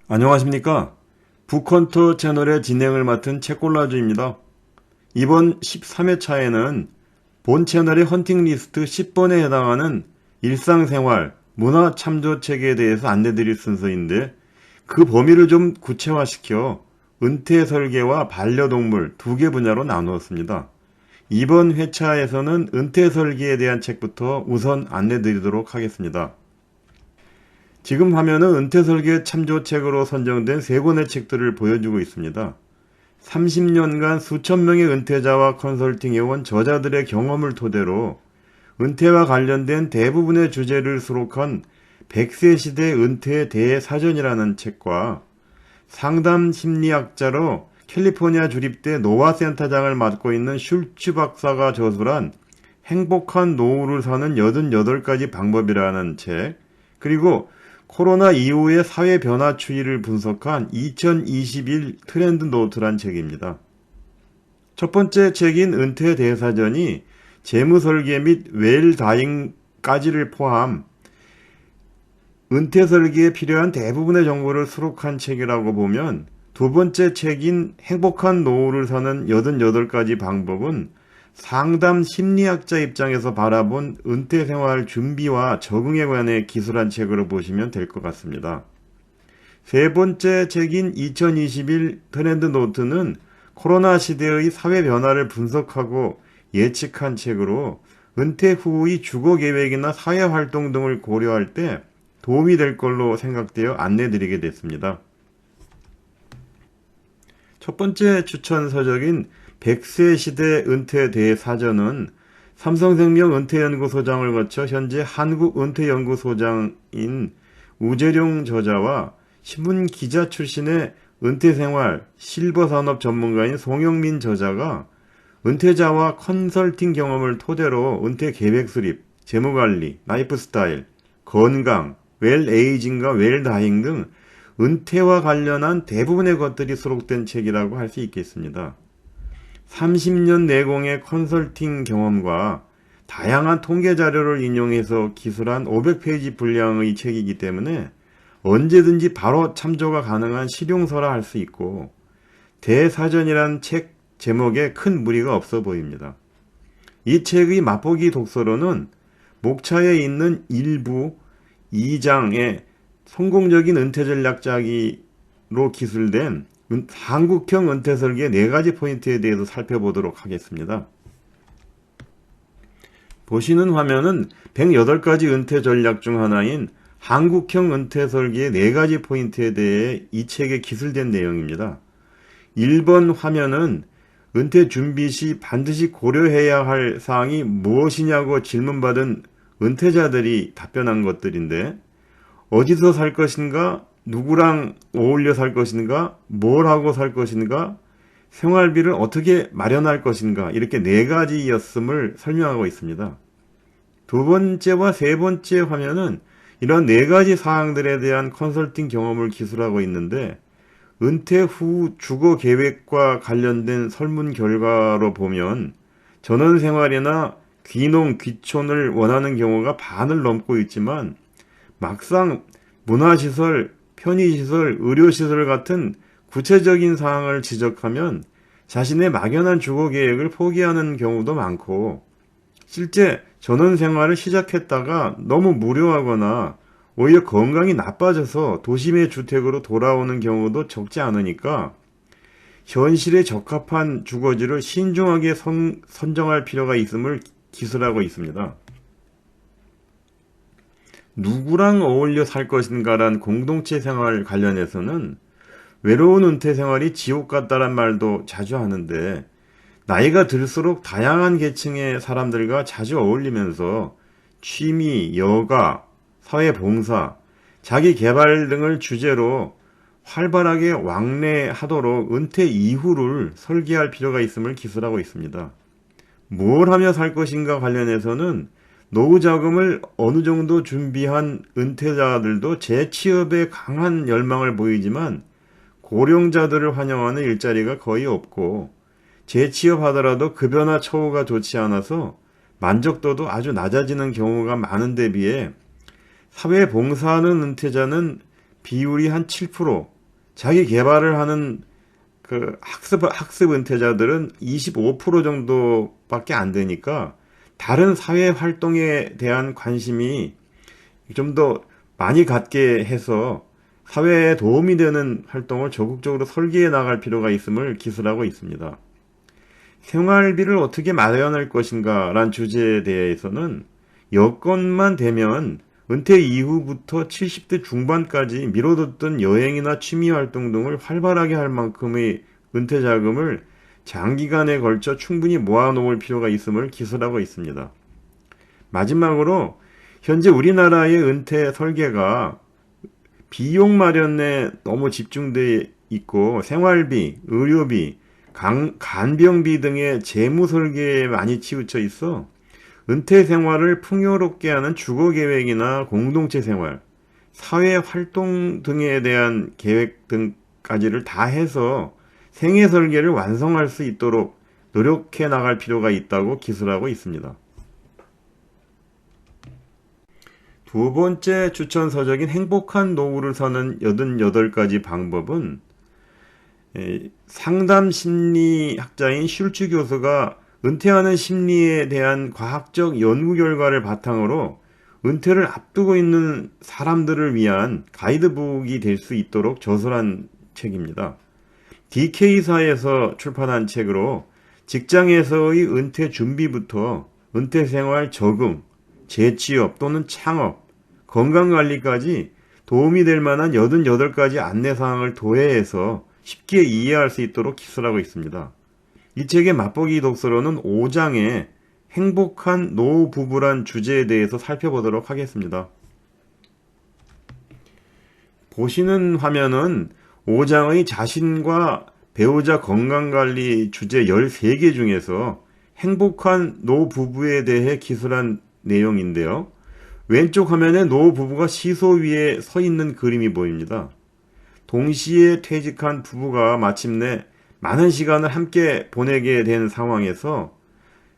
안녕하십니까. 북헌터 채널의 진행을 맡은 책골라주입니다. 이번 13회차에는 본 채널의 헌팅 리스트 10번에 해당하는 일상생활, 문화 참조책에 대해서 안내드릴 순서인데 그 범위를 좀 구체화시켜 은퇴 설계와 반려동물 두 개 분야로 나누었습니다. 이번 회차에서는 은퇴 설계에 대한 책부터 우선 안내드리도록 하겠습니다. 지금 화면은 은퇴설계 참조책으로 선정된 세 권의 책들을 보여주고 있습니다. 30년간 수천 명의 은퇴자와 컨설팅해온 저자들의 경험을 토대로 은퇴와 관련된 대부분의 주제를 수록한 100세 시대 은퇴 대사전이라는 책과 상담 심리학자로 캘리포니아 주립대 노화센터장을 맡고 있는 슐츠 박사가 저술한 행복한 노후를 사는 88가지 방법이라는 책, 그리고 코로나 이후의 사회 변화 추이를 분석한 2021 트렌드 노트란 책입니다. 첫 번째 책인 은퇴 대사전이 재무설계 및 웰다잉까지를 포함 은퇴 설계에 필요한 대부분의 정보를 수록한 책이라고 보면, 두 번째 책인 행복한 노후를 사는 88가지 방법은 상담 심리학자 입장에서 바라본 은퇴 생활 준비와 적응에 관해 기술한 책으로 보시면 될 것 같습니다. 세 번째 책인 2021 트렌드 노트는 코로나 시대의 사회 변화를 분석하고 예측한 책으로 은퇴 후의 주거 계획이나 사회 활동 등을 고려할 때 도움이 될 걸로 생각되어 안내드리게 됐습니다. 첫 번째 추천 서적인 100세 시대 은퇴 대사전은 삼성생명 은퇴연구소장을 거쳐 현재 한국은퇴연구소장인 우재룡 저자와 신문기자 출신의 은퇴생활 실버산업 전문가인 송영민 저자가 은퇴자와 컨설팅 경험을 토대로 은퇴 계획 수립, 재무관리, 라이프 스타일, 건강, 웰에이징과 웰다잉 등 은퇴와 관련한 대부분의 것들이 수록된 책이라고 할 수 있겠습니다. 30년 내공의 컨설팅 경험과 다양한 통계 자료를 인용해서 기술한 500페이지 분량의 책이기 때문에 언제든지 바로 참조가 가능한 실용서라 할 수 있고, 대사전이란 책 제목에 큰 무리가 없어 보입니다. 이 책의 맛보기 독서로는 목차에 있는 1부 2장의 성공적인 은퇴 전략 짜기로 기술된 한국형 은퇴 설계 4가지 포인트에 대해서 살펴보도록 하겠습니다. 보시는 화면은 108가지 은퇴 전략 중 하나인 한국형 은퇴 설계의 4가지 포인트에 대해 이 책에 기술된 내용입니다. 1번 화면은 은퇴 준비 시 반드시 고려해야 할 사항이 무엇이냐고 질문받은 은퇴자들이 답변한 것들인데, 어디서 살 것인가, 누구랑 어울려 살 것인가, 뭘 하고 살 것인가, 생활비를 어떻게 마련할 것인가, 이렇게 4가지였음을 설명하고 있습니다. 두 번째와 세 번째 화면은 이런 4가지 사항들에 대한 컨설팅 경험을 기술하고 있는데, 은퇴 후 주거 계획과 관련된 설문 결과로 보면 전원생활이나 귀농, 귀촌을 원하는 경우가 반을 넘고 있지만, 막상 문화시설, 편의시설, 의료시설 같은 구체적인 사항을 지적하면 자신의 막연한 주거 계획을 포기하는 경우도 많고, 실제 전원생활을 시작했다가 너무 무료하거나 오히려 건강이 나빠져서 도심의 주택으로 돌아오는 경우도 적지 않으니까 현실에 적합한 주거지를 신중하게 선정할 필요가 있음을 기술하고 있습니다. 누구랑 어울려 살 것인가란 공동체 생활 관련해서는 외로운 은퇴 생활이 지옥 같다란 말도 자주 하는데, 나이가 들수록 다양한 계층의 사람들과 자주 어울리면서 취미, 여가, 사회봉사, 자기 개발 등을 주제로 활발하게 왕래하도록 은퇴 이후를 설계할 필요가 있음을 기술하고 있습니다. 뭘 하며 살 것인가 관련해서는 노후 자금을 어느 정도 준비한 은퇴자들도 재취업에 강한 열망을 보이지만 고령자들을 환영하는 일자리가 거의 없고, 재취업하더라도 급여나 처우가 좋지 않아서 만족도도 아주 낮아지는 경우가 많은 데 비해 사회봉사하는 은퇴자는 비율이 한 7%, 자기 개발을 하는 그 학습 은퇴자들은 25% 정도밖에 안 되니까 다른 사회 활동에 대한 관심이 좀 더 많이 갖게 해서 사회에 도움이 되는 활동을 적극적으로 설계해 나갈 필요가 있음을 기술하고 있습니다. 생활비를 어떻게 마련할 것인가 라는 주제에 대해서는 여건만 되면 은퇴 이후부터 70대 중반까지 미뤄뒀던 여행이나 취미활동 등을 활발하게 할 만큼의 은퇴 자금을 장기간에 걸쳐 충분히 모아놓을 필요가 있음을 기술하고 있습니다. 마지막으로 현재 우리나라의 은퇴 설계가 비용 마련에 너무 집중되어 있고 생활비, 의료비, 간병비 등의 재무 설계에 많이 치우쳐 있어 은퇴 생활을 풍요롭게 하는 주거 계획이나 공동체 생활, 사회 활동 등에 대한 계획 등까지를 다 해서 생애 설계를 완성할 수 있도록 노력해 나갈 필요가 있다고 기술하고 있습니다. 두 번째 추천 서적인 행복한 노후를 사는 88가지 방법은 상담 심리학자인 슐츠 교수가 은퇴하는 심리에 대한 과학적 연구 결과를 바탕으로 은퇴를 앞두고 있는 사람들을 위한 가이드북이 될 수 있도록 저술한 책입니다. DK사에서 출판한 책으로 직장에서의 은퇴 준비부터 은퇴 생활 적응, 재취업 또는 창업, 건강관리까지 도움이 될 만한 88가지 안내사항을 도해해서 쉽게 이해할 수 있도록 기술하고 있습니다. 이 책의 맛보기 독서로는 5장의 행복한 노후 부부란 주제에 대해서 살펴보도록 하겠습니다. 보시는 화면은 5장의 자신과 배우자 건강관리 주제 13개 중에서 행복한 노후 부부에 대해 기술한 내용인데요. 왼쪽 화면에 노후 부부가 시소 위에 서 있는 그림이 보입니다. 동시에 퇴직한 부부가 마침내 많은 시간을 함께 보내게 된 상황에서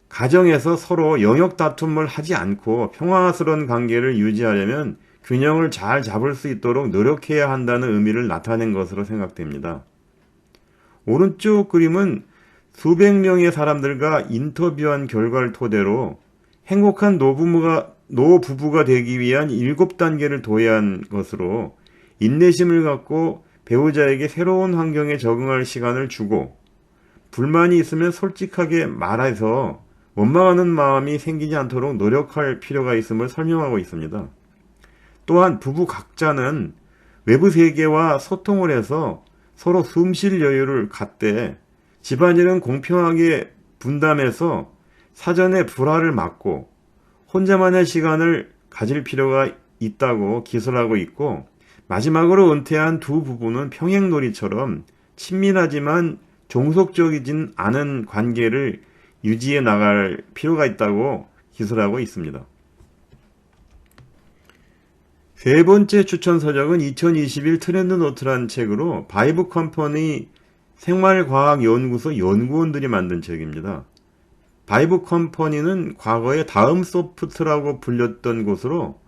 가정에서 서로 영역 다툼을 하지 않고 평화스러운 관계를 유지하려면 균형을 잘 잡을 수 있도록 노력해야 한다는 의미를 나타낸 것으로 생각됩니다. 오른쪽 그림은 수백 명의 사람들과 인터뷰한 결과를 토대로 행복한 노후 부부가 되기 위한 7단계를 도해한 것으로 인내심을 갖고 배우자에게 새로운 환경에 적응할 시간을 주고 불만이 있으면 솔직하게 말해서 원망하는 마음이 생기지 않도록 노력할 필요가 있음을 설명하고 있습니다. 또한 부부 각자는 외부 세계와 소통을 해서 서로 숨쉴 여유를 갖되 집안일은 공평하게 분담해서 사전에 불화를 막고 혼자만의 시간을 가질 필요가 있다고 기술하고 있고, 마지막으로 은퇴한 두 부부는 평행놀이처럼 친밀하지만 종속적이진 않은 관계를 유지해 나갈 필요가 있다고 기술하고 있습니다. 세 번째 추천 서적은 2021 트렌드 노트라는 책으로 바이브 컴퍼니 생활과학연구소 연구원들이 만든 책입니다. 바이브 컴퍼니는 과거에 다음 소프트라고 불렸던 곳으로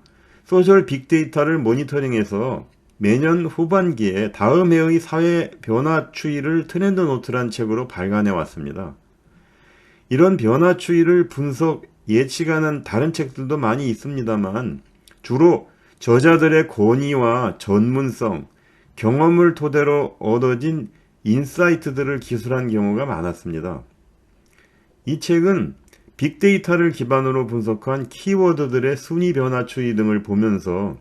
소셜 빅데이터를 모니터링해서 매년 후반기에 다음 해의 사회 변화 추이를 트렌드 노트란 책으로 발간해 왔습니다. 이런 변화 추이를 분석, 예측하는 다른 책들도 많이 있습니다만 주로 저자들의 권위와 전문성, 경험을 토대로 얻어진 인사이트들을 기술한 경우가 많았습니다. 이 책은 빅데이터를 기반으로 분석한 키워드들의 순위 변화 추이 등을 보면서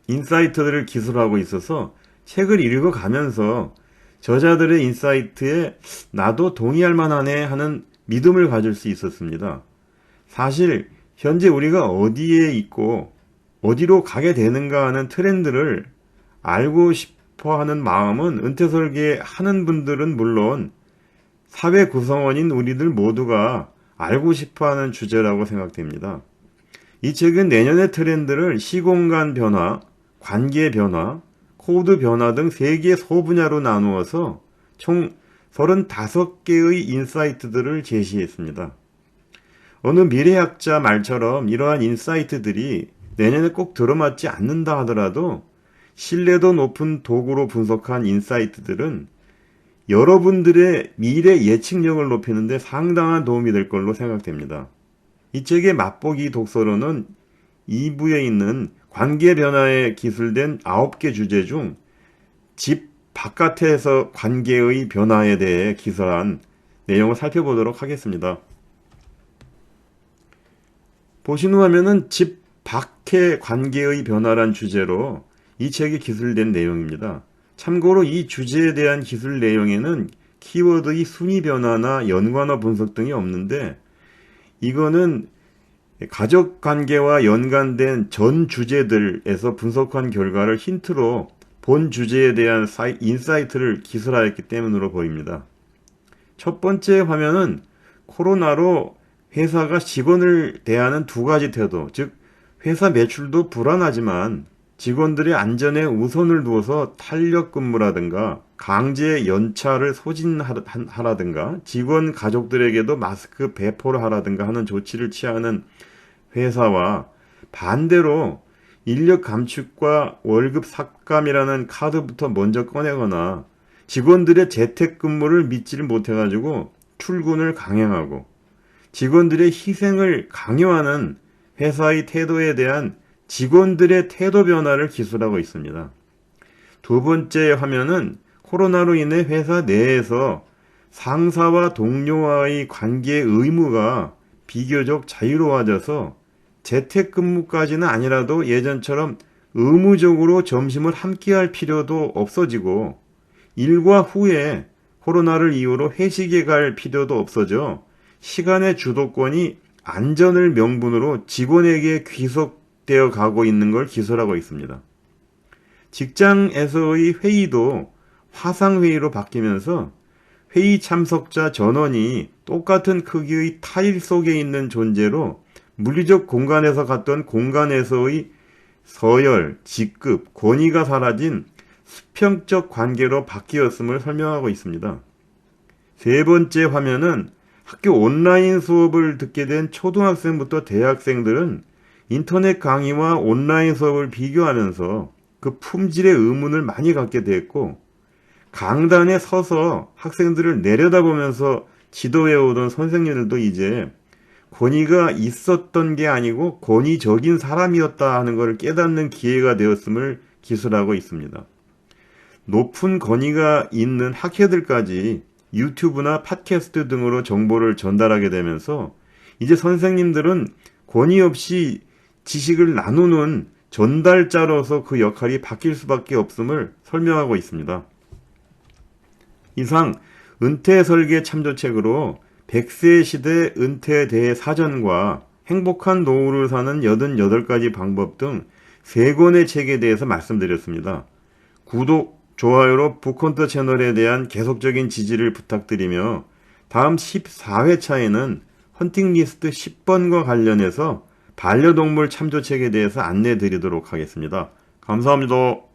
인사이트들을 기술하고 있어서 책을 읽어가면서 저자들의 인사이트에 나도 동의할 만하네 하는 믿음을 가질 수 있었습니다. 사실 현재 우리가 어디에 있고 어디로 가게 되는가 하는 트렌드를 알고 싶어 하는 마음은 은퇴 설계하는 분들은 물론 사회 구성원인 우리들 모두가 알고 싶어 하는 주제라고 생각됩니다. 이 책은 내년의 트렌드를 시공간 변화, 관계 변화, 코드 변화 등 3개 소분야로 나누어서 총 35개의 인사이트들을 제시했습니다. 어느 미래학자 말처럼 이러한 인사이트들이 내년에 꼭 들어맞지 않는다 하더라도 신뢰도 높은 도구로 분석한 인사이트들은 여러분들의 미래 예측력을 높이는 데 상당한 도움이 될 걸로 생각됩니다. 이 책의 맛보기 독서로는 2부에 있는 관계 변화에 기술된 9개 주제 중 집 바깥에서 관계의 변화에 대해 기술한 내용을 살펴보도록 하겠습니다. 보신 후 화면은 집 밖의 관계의 변화란 주제로 이 책이 기술된 내용입니다. 참고로 이 주제에 대한 기술 내용에는 키워드의 순위 변화나 연관어 분석 등이 없는데, 이거는 가족 관계와 연관된 전 주제들에서 분석한 결과를 힌트로 본 주제에 대한 인사이트를 기술하였기 때문으로 보입니다. 첫 번째 화면은 코로나로 회사가 직원을 대하는 두 가지 태도, 즉 회사 매출도 불안하지만 직원들의 안전에 우선을 두어서 탄력 근무라든가 강제 연차를 소진하라든가 직원 가족들에게도 마스크 배포를 하라든가 하는 조치를 취하는 회사와, 반대로 인력 감축과 월급 삭감이라는 카드부터 먼저 꺼내거나 직원들의 재택근무를 믿지를 못해가지고 출근을 강행하고 직원들의 희생을 강요하는 회사의 태도에 대한 직원들의 태도 변화를 기술하고 있습니다. 두 번째 화면은 코로나로 인해 회사 내에서 상사와 동료와의 관계 의무가 비교적 자유로워져서 재택근무까지는 아니라도 예전처럼 의무적으로 점심을 함께할 필요도 없어지고 일과 후에 코로나를 이유로 회식에 갈 필요도 없어져 시간의 주도권이 안전을 명분으로 직원에게 귀속되어 가고 있는 걸 기술하고 있습니다. 직장에서의 회의도 화상회의로 바뀌면서 회의 참석자 전원이 똑같은 크기의 타일 속에 있는 존재로 물리적 공간에서 갔던 공간에서의 서열, 직급, 권위가 사라진 수평적 관계로 바뀌었음을 설명하고 있습니다. 세 번째 화면은 학교 온라인 수업을 듣게 된 초등학생부터 대학생들은 인터넷 강의와 온라인 수업을 비교하면서 그 품질의 의문을 많이 갖게 됐고, 강단에 서서 학생들을 내려다보면서 지도해오던 선생님들도 이제 권위가 있었던 게 아니고 권위적인 사람이었다 하는 것을 깨닫는 기회가 되었음을 기술하고 있습니다. 높은 권위가 있는 학회들까지 유튜브나 팟캐스트 등으로 정보를 전달하게 되면서 이제 선생님들은 권위 없이 지식을 나누는 전달자로서 그 역할이 바뀔 수밖에 없음을 설명하고 있습니다. 이상 은퇴 설계 참조책으로 100세 시대 은퇴에 대해 사전과 행복한 노후를 사는 88가지 방법 등 3권의 책에 대해서 말씀드렸습니다. 구독, 좋아요로 북헌터 채널에 대한 계속적인 지지를 부탁드리며 다음 14회차에는 헌팅 리스트 10번과 관련해서 반려동물 참조책에 대해서 안내 드리도록 하겠습니다. 감사합니다.